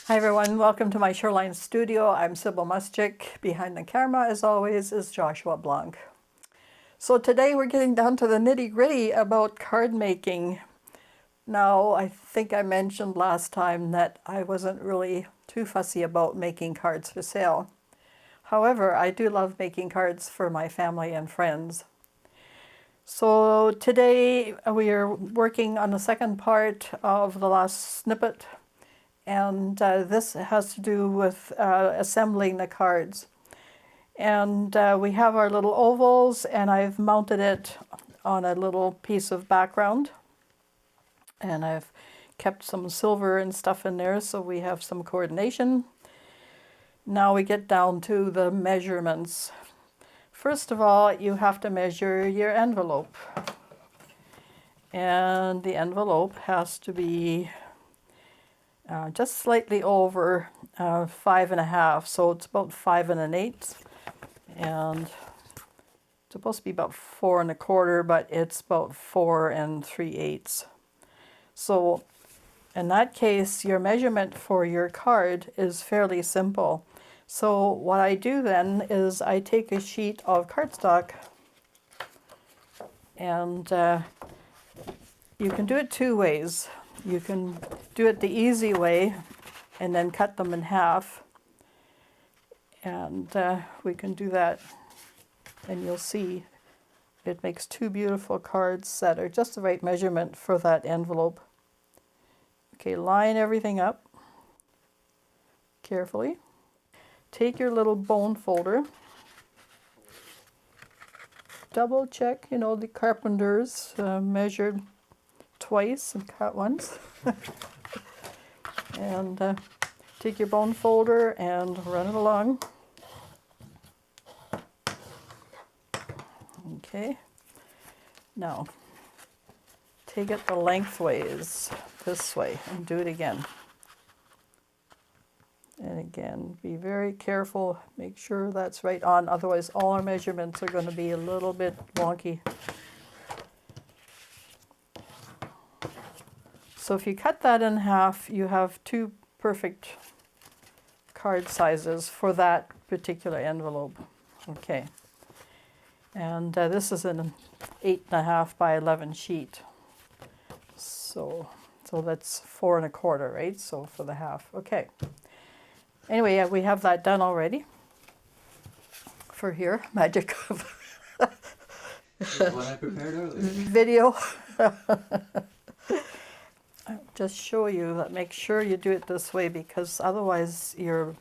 Hi everyone, welcome to my Shoreline Studio. I'm Sybille Muschik. Behind the camera, as always, is Joshua Blanc. So today we're getting down to the nitty-gritty about card making. Now, I think I mentioned last time that I wasn't really too fussy about making cards for sale. However, I do love making cards for my family and friends. So today we are working on the second part of the last snippet. And this has to do with assembling the cards. And we have our little ovals, and I've mounted it on a little piece of background. And I've kept some silver and stuff in there so we have some coordination. Now we get down to the measurements. First of all, you have to measure your envelope. And the envelope has to be just slightly over 5.5, so it's about 5 1/8, and it's supposed to be about 4 1/4, but it's about 4 3/8. So in that case, your measurement for your card is fairly simple. So what I do then is I take a sheet of cardstock, and you can do it two ways. You can do it the easy way and then cut them in half. And we can do that, and you'll see it makes two beautiful cards that are just the right measurement for that envelope. Okay, line everything up carefully. Take your little bone folder. Double check, the carpenters measured twice and cut once. And take your bone folder and run it along. Okay. Now, take it the lengthways this way and do it again. And again, be very careful. Make sure that's right on. Otherwise, all our measurements are going to be a little bit wonky. So if you cut that in half, you have two perfect card sizes for that particular envelope. Okay. And this is an 8.5 by 11 sheet. So that's 4 1/4, right? So for the half. Okay. Anyway, yeah, we have that done already. For here, magic of what I prepared earlier. video. Just show you that. Make sure you do it this way, because otherwise your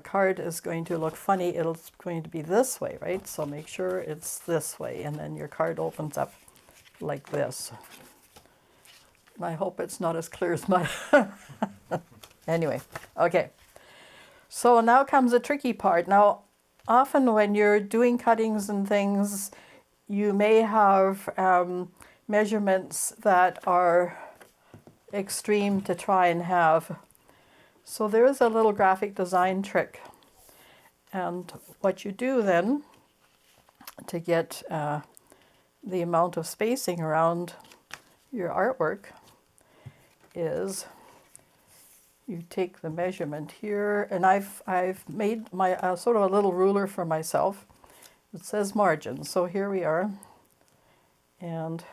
card is going to look funny. It's going to be this way, right? So make sure it's this way, and then your card opens up like this. I hope it's not as clear as mine. Anyway, okay. So now comes the tricky part. Now, often when you're doing cuttings and things, you may have measurements that are extreme to try and have. So there is a little graphic design trick. And what you do then to get the amount of spacing around your artwork is you take the measurement here, and I've made my sort of a little ruler for myself. It says margin, so here we are, and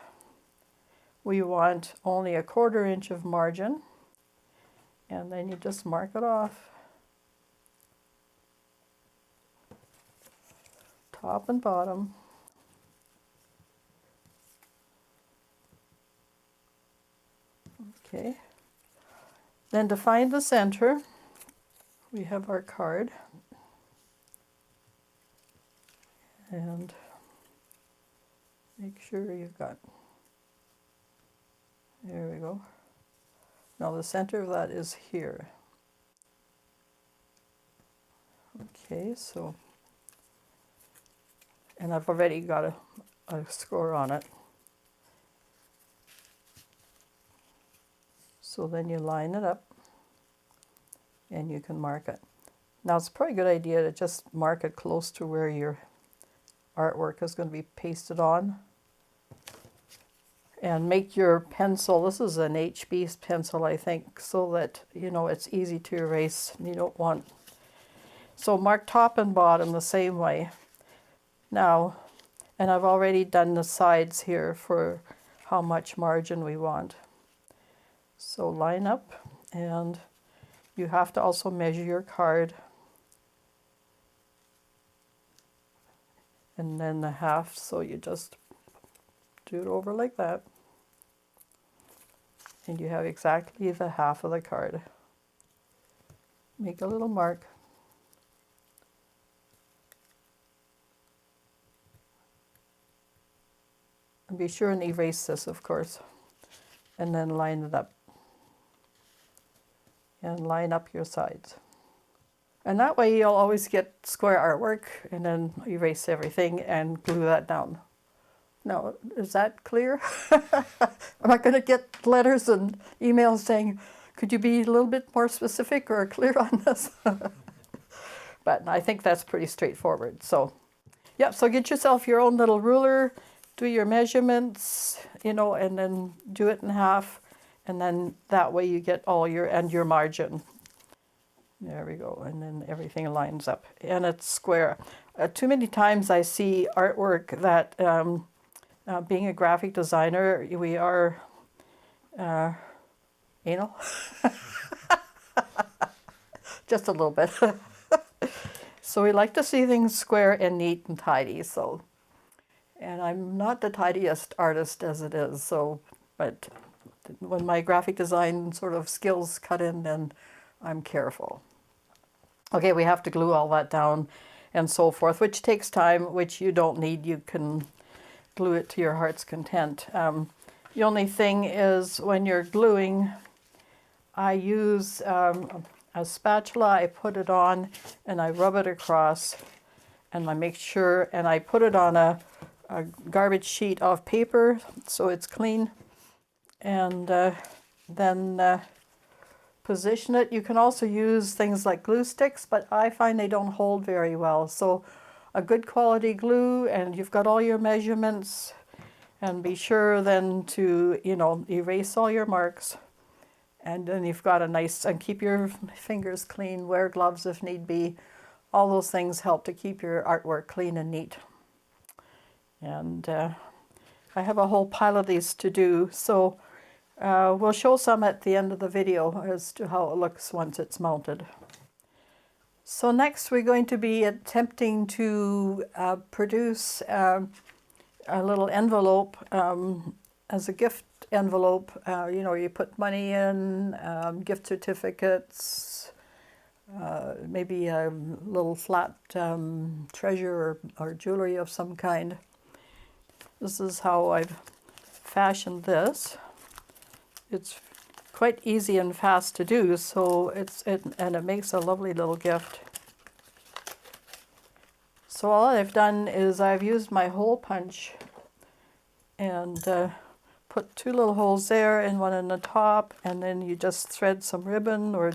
we want only 1/4 inch of margin, and then you just mark it off, top and bottom. Okay. Then to find the center, we have our card, and make sure you've got, there we go. Now the center of that is here. Okay, so, and I've already got a score on it. So then you line it up and you can mark it. Now it's probably a good idea to just mark it close to where your artwork is going to be pasted on. and make your pencil, this is an HB pencil I think, so that you know it's easy to erase. You don't want, so mark top and bottom the same way. Now, and I've already done the sides here for how much margin we want. So line up, and you have to also measure your card. And then the half, so you just do it over like that. And you have exactly the half of the card. Make a little mark. And be sure and erase this, of course. And then line it up. And line up your sides. And that way you'll always get square artwork, and then erase everything and glue that down. Now, is that clear? Am I going to get letters and emails saying, could you be a little bit more specific or clear on this? But I think that's pretty straightforward. So, yeah, so get yourself your own little ruler, do your measurements, you know, and then do it in half. And then that way you get all your margin. There we go, and then everything lines up, and it's square. Too many times I see artwork that, being a graphic designer, we are anal, just a little bit. So we like to see things square and neat and tidy. So, and I'm not the tidiest artist as it is. So, but when my graphic design sort of skills cut in, then I'm careful. Okay, we have to glue all that down and so forth, which takes time, which you don't need. You can glue it to your heart's content. The only thing is when you're gluing, I use a spatula, I put it on and I rub it across, and I make sure, and I put it on a garbage sheet of paper so it's clean, and then position it. You can also use things like glue sticks, but I find they don't hold very well. So a good quality glue, and you've got all your measurements, and be sure then to, you know, erase all your marks. And then you've got a nice, and keep your fingers clean, wear gloves if need be. All those things help to keep your artwork clean and neat. And I have a whole pile of these to do, so we'll show some at the end of the video as to how it looks once it's mounted. So next we're going to be attempting to produce a little envelope as a gift envelope. You know, you put money in, gift certificates, maybe a little flat treasure or jewelry of some kind. This is how I've fashioned this. It's quite easy and fast to do, so and it makes a lovely little gift. So all I've done is I've used my hole punch and put two little holes there and one in the top, and then you just thread some ribbon or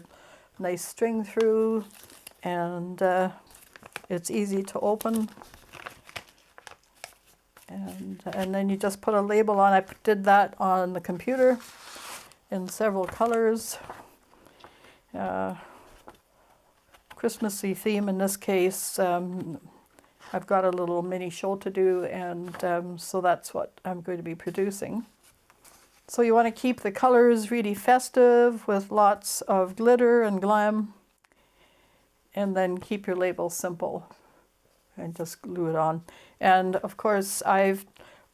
nice string through, and it's easy to open. And then you just put a label on. I did that on the computer in several colors. Christmassy theme in this case. I've got a little mini show to do, and so that's what I'm going to be producing. So you want to keep the colors really festive with lots of glitter and glam, and then keep your label simple and just glue it on. And of course,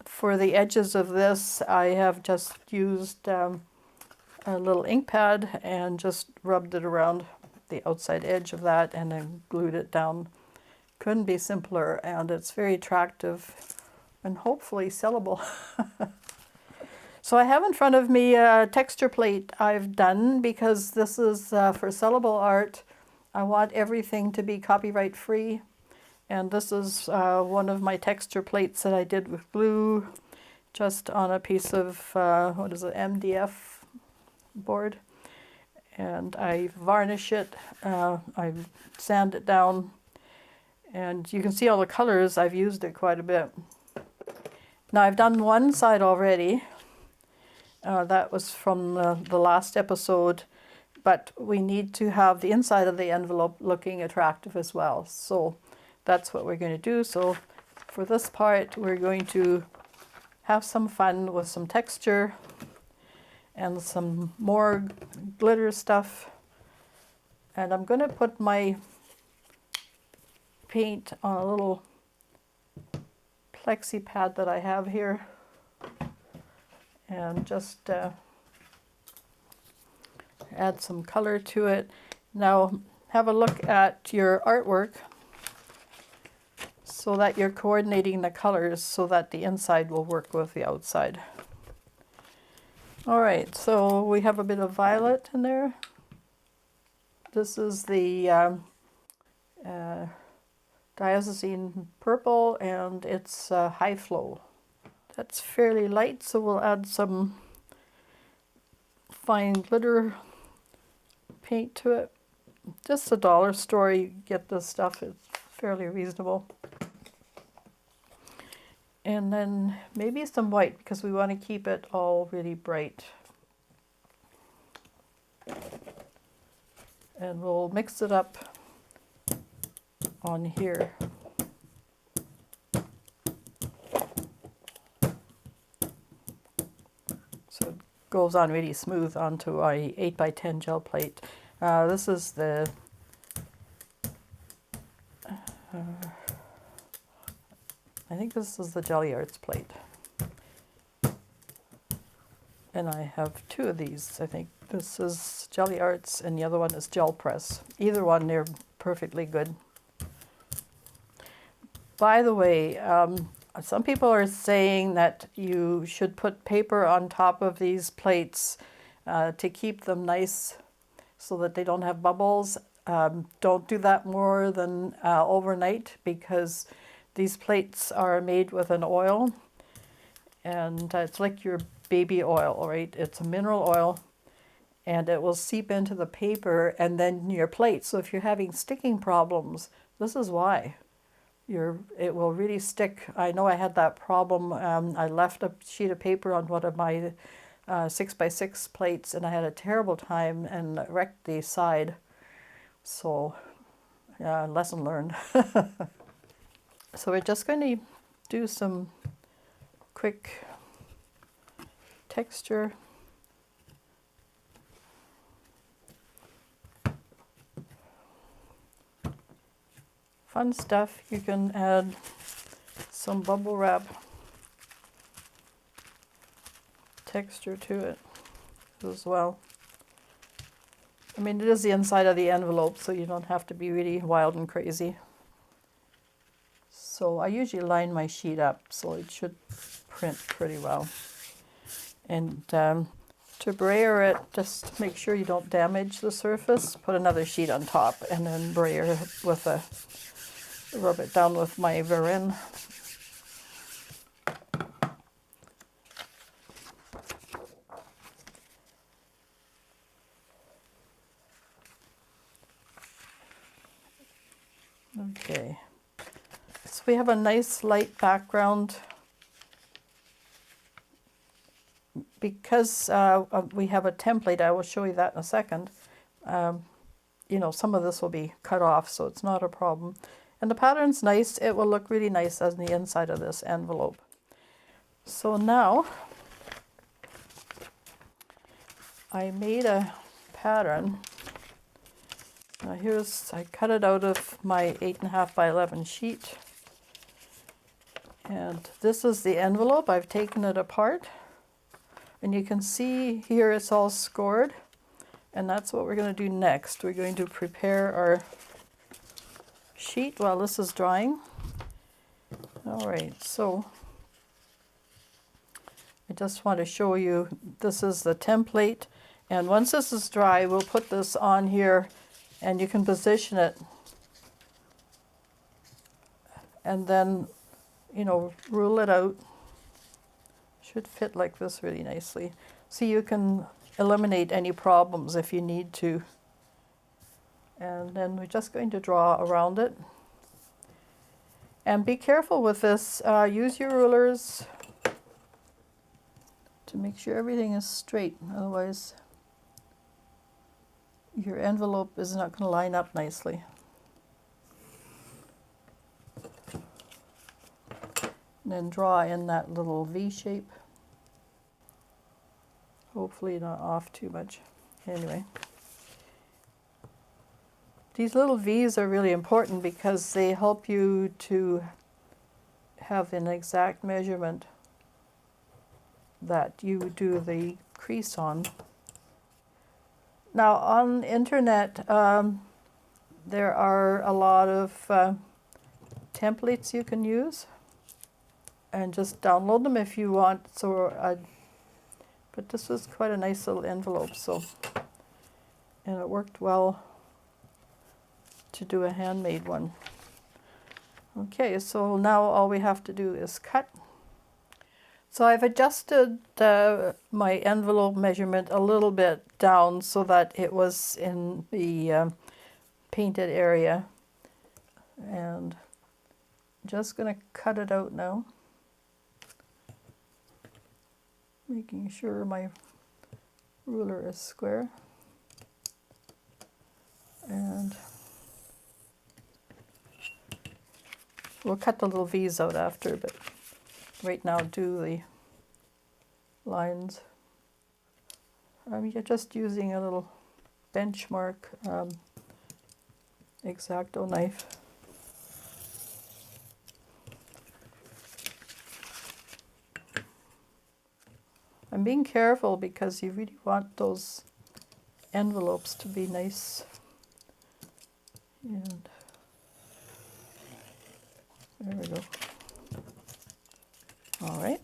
for the edges of this, I have just used a little ink pad and just rubbed it around the outside edge of that and then glued it down. Couldn't be simpler, and it's very attractive and hopefully sellable. So I have in front of me a texture plate I've done because this is for sellable art. I want everything to be copyright free. And this is one of my texture plates that I did with glue, just on a piece of, what is it, MDF board. And I varnish it, I sand it down, and you can see all the colors. I've used it quite a bit. Now I've done one side already, That was from the last episode, but we need to have the inside of the envelope looking attractive as well. So that's what we're going to do. So for this part, we're going to have some fun with some texture and some more glitter stuff. And I'm going to put my paint on a little plexi pad that I have here and just add some color to it. Now have a look at your artwork so that you're coordinating the colors so that the inside will work with the outside. All right, so we have a bit of violet in there. This is the diazine purple, and it's high flow. That's fairly light, so we'll add some fine glitter paint to it. Just a dollar store, you get this stuff. It's fairly reasonable. And then maybe some white because we want to keep it all really bright. And we'll mix it up on here. So it goes on really smooth onto a 8x10 gel plate. This is the I think this is the Jelly Arts plate. And I have two of these. I think this is Jelly Arts and the other one is Gel Press. Either one, they're perfectly good. By the way, some people are saying that you should put paper on top of these plates to keep them nice so that they don't have bubbles. Don't do that more than overnight because these plates are made with an oil, and it's like your baby oil, right? It's a mineral oil, and it will seep into the paper and then your plate. So if you're having sticking problems, this is why. It will really stick. I know I had that problem. I left a sheet of paper on one of my 6x6 plates, and I had a terrible time and wrecked the side. So, lesson learned. So we're just going to do some quick texture. Fun stuff. You can add some bubble wrap texture to it as well. I mean, it is the inside of the envelope, so you don't have to be really wild and crazy. So I usually line my sheet up so it should print pretty well. And to brayer it, just make sure you don't damage the surface. Put another sheet on top and then brayer it with rub it down with my Varin. Okay. So we have a nice light background. Because we have a template, I will show you that in a second. You know, some of this will be cut off, so it's not a problem. And the pattern's nice. It will look really nice on the inside of this envelope. So now, I made a pattern. I cut it out of my 8.5 by 11 sheet. And this is the envelope. I've taken it apart. And you can see here it's all scored. And that's what we're going to do next. We're going to prepare our sheet while this is drying. All right, so I just want to show you this is the template. And once this is dry, we'll put this on here and you can position it. And then, you know, rule it out. Should fit like this really nicely. So you can eliminate any problems if you need to. And then we're just going to draw around it. And be careful with this. Use your rulers to make sure everything is straight, otherwise your envelope is not going to line up nicely. And then draw in that little V shape. Hopefully not off too much. Anyway. These little V's are really important because they help you to have an exact measurement that you do the crease on. Now on the internet, there are a lot of templates you can use, and just download them if you want. But this was quite a nice little envelope, and it worked well to do a handmade one. Okay, so now all we have to do is cut. So I've adjusted my envelope measurement a little bit down so that it was in the painted area, and just going to cut it out now, making sure my ruler is square. And we'll cut the little V's out after, but right now do the lines. I'm just using a little benchmark X-Acto knife. I'm being careful because you really want those envelopes to be nice. And there we go. All right.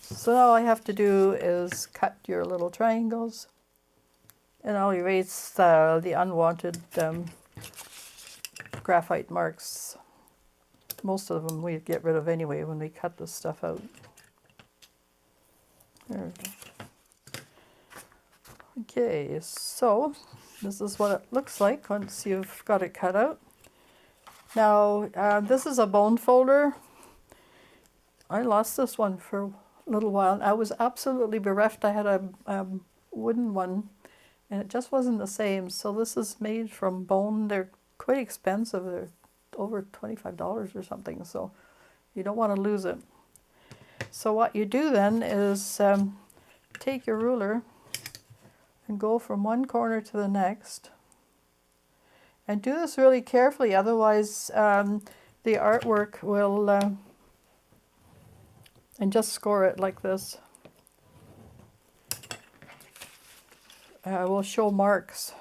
So all I have to do is cut your little triangles, and I'll erase the unwanted graphite marks. Most of them we get rid of anyway when we cut this stuff out. There we go. Okay, so this is what it looks like once you've got it cut out. Now, this is a bone folder. I lost this one for a little while. I was absolutely bereft. I had a wooden one, and it just wasn't the same. So this is made from bone. They're quite expensive. They're over $25 or something, so you don't want to lose it. So what you do then is take your ruler and go from one corner to the next. And do this really carefully, otherwise the artwork will, and just score it like this, will show marks.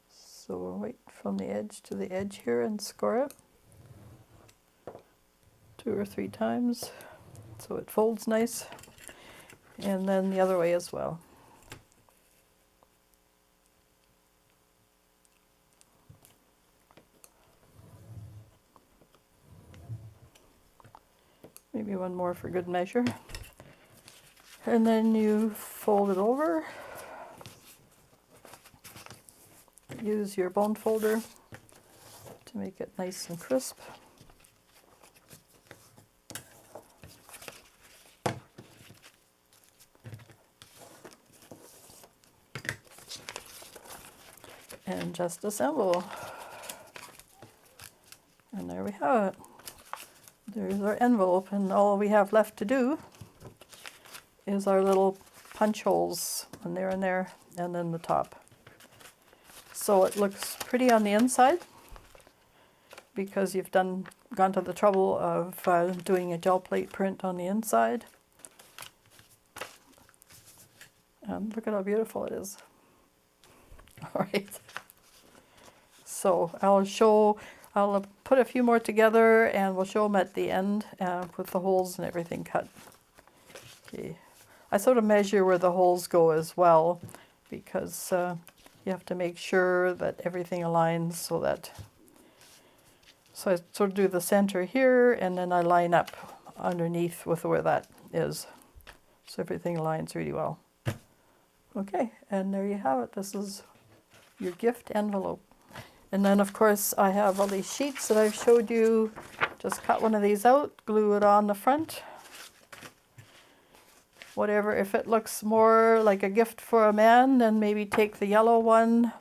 So we'll wait from the edge to the edge here and score it 2 or 3 times so it folds nice, and then the other way as well. Maybe one more for good measure. And then you fold it over. Use your bone folder to make it nice and crisp. And just assemble. And there we have it. There's our envelope, and all we have left to do is our little punch holes, and there, and then the top. So it looks pretty on the inside because you've gone to the trouble of doing a gel plate print on the inside. And look at how beautiful it is. All right. So I'll put a few more together, and we'll show them at the end with the holes and everything cut. Okay. I sort of measure where the holes go as well, because you have to make sure that everything aligns so I sort of do the center here, and then I line up underneath with where that is. So everything aligns really well. Okay, and there you have it. This is your gift envelope. And then of course I have all these sheets that I've showed you. Just cut one of these out, glue it on the front, whatever. If it looks more like a gift for a man, then maybe take the yellow one.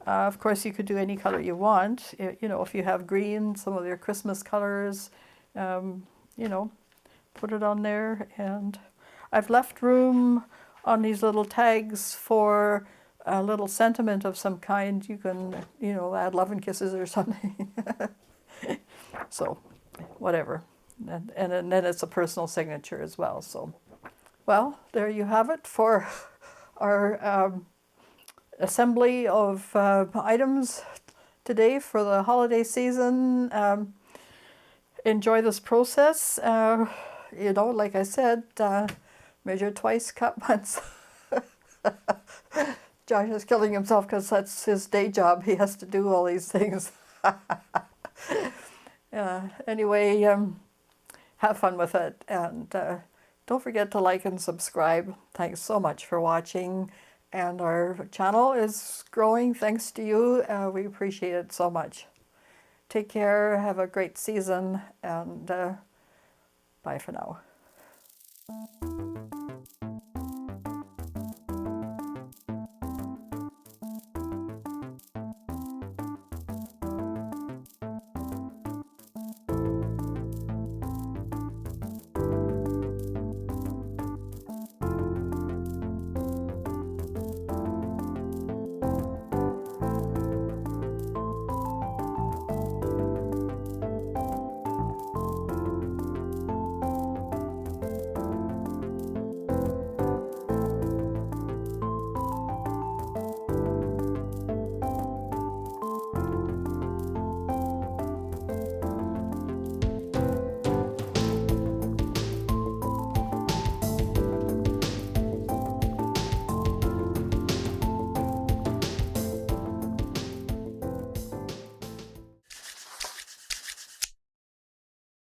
Of course, you could do any color you want. You know, if you have green, some of your Christmas colors, you know, put it on there. And I've left room on these little tags for a little sentiment of some kind. You can, you know, add love and kisses or something. So, whatever. And then it's a personal signature as well. So, well, there you have it for our assembly of items today for the holiday season. Enjoy this process. You know, like I said, measure twice, cut once. Josh is killing himself because that's his day job. He has to do all these things. Anyway, have fun with it, and don't forget to like and subscribe. Thanks so much for watching, and our channel is growing thanks to you. We appreciate it so much. Take care, have a great season, and bye for now.